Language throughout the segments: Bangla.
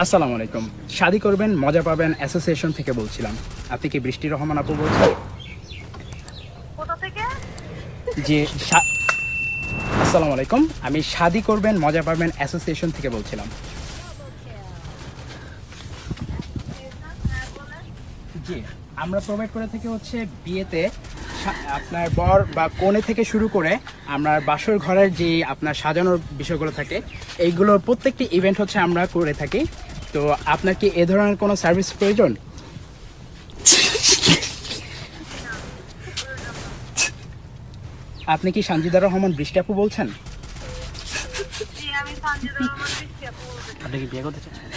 আসসালামু আলাইকুম। শাদি করবেন মজা পাবেন অ্যাসোসিয়েশন থেকে বলছিলাম। আপনি কি বৃষ্টি রহমান আপু বলছেন? কোথা থেকে? জি। আসসালামু আলাইকুম, আমি শাদি করবেন মজা পাবেন অ্যাসোসিয়েশন থেকে বলছিলাম। জি, আমরা প্রোভাইড করে থাকি হচ্ছে বিয়েতে আপনার বর বা কনে থেকে শুরু করে আমরা বাসর ঘরের যে আপনার সাজানোর বিষয়গুলো থাকে এইগুলোর প্রত্যেকটি ইভেন্ট হচ্ছে আমরা করে থাকি। তো আপনার কি এ ধরনের কোনো সার্ভিস প্রয়োজন? আপনি কি সানজিদা রহমান বৃষ্টি আপু বলছেন? জি, আমি সানজিদা রহমান বৃষ্টি আপু বলছি। আপনি কি বিয়ে করতে চাচ্ছেন?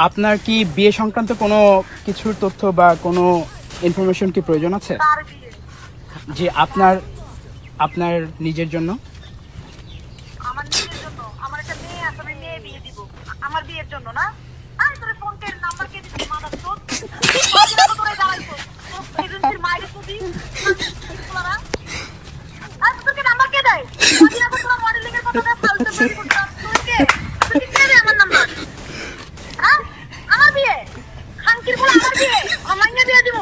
আপনার কি বিয়ে সংক্রান্ত কোনো কিছুর তথ্য বা কোনো ইনফরমেশন কি প্রয়োজন আছে? কার বিয়ে? যে আপনার আপনার নিজের জন্য? আমার নিজের জন্য। আমার একটা মেয়ে আছে, আমি মেয়ে বিয়ে দিব। আমার বিয়ের জন্য না? আরে তোর ফোন কে নাম্বার কে দিছিস মাদার চোদ? তোরে দাঁড়াইছো। তোর এজেন্সির মাইরে তুই বলারা। আরে তোকে নাম্বার কে দেয়? আমি আবার তোর মডেলিং এর কথা ফালতু বলি করতাম। তুই কে? তুই কি দেবে আমার নাম্বার? হ্যাঁ? আমার বিয়ে। খানকির বলে আমার বিয়ে। আমার নিয়ে বিয়ে দিব।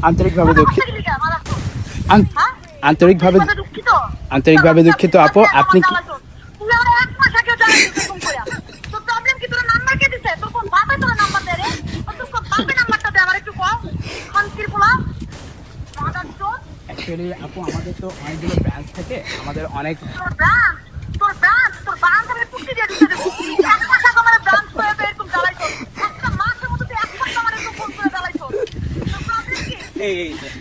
আন্তরিকভাবে দুঃখিত। মাদার চোদ। হ্যাঁ? আন্তরিকভাবে দুঃখিত। আন্তরিকভাবে দুঃখিত আপু। আপনি কি তুই আমার এক মাস আগে জানাইছিস এরকম কইরা। তোর প্রবলেম কি? তোর নাম্বার কে দিছে? তোর কোন বাপে তোর নাম্বার দেয় রে? তোর কোন বাপে নাম্বারটা দে আমার একটু কও। খানকির পোলা। মাদার চোদ। অ্যাকচুয়ালি আপু আমাদের তো অনেকগুলো ব্রাঞ্চ থাকে, আমাদের অনেক তোর ব্রাঞ্চ আমি পুষ্টি দিয়ে দিতে দেবো। এক মাস আগে আমার ব্রাঞ্চ করে এরকম জ্বালাইছো। একটা মাসের মধ্যে তুই এক সপ্তাহ আমার এরকম ফোন করে জ্বালাইছো। তোর প্রবলেম কি?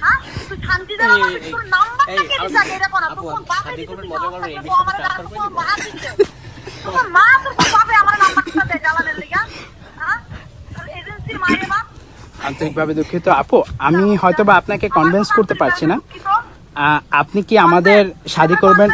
হ্যাঁ? তুই শান্তিতে আমার তোর নাম্বারটা কে দিছে আগে এটা বল। তোর কোন বাপে দিছে? তুই আমার তোর মা দিছে। তোর মা তোর বাপে আমার নাম্বারটা দে জ্বালানোর লিগা। হ্যাঁ? তোর এজেন্সির মায়ের বাপ। আন্তরিকভাবে দুঃখিত আপু। আমি হয়তো বা আপনাকে কনভিন্স করতে পারছি না। আপনি কি আমাদের শাদি করবেন?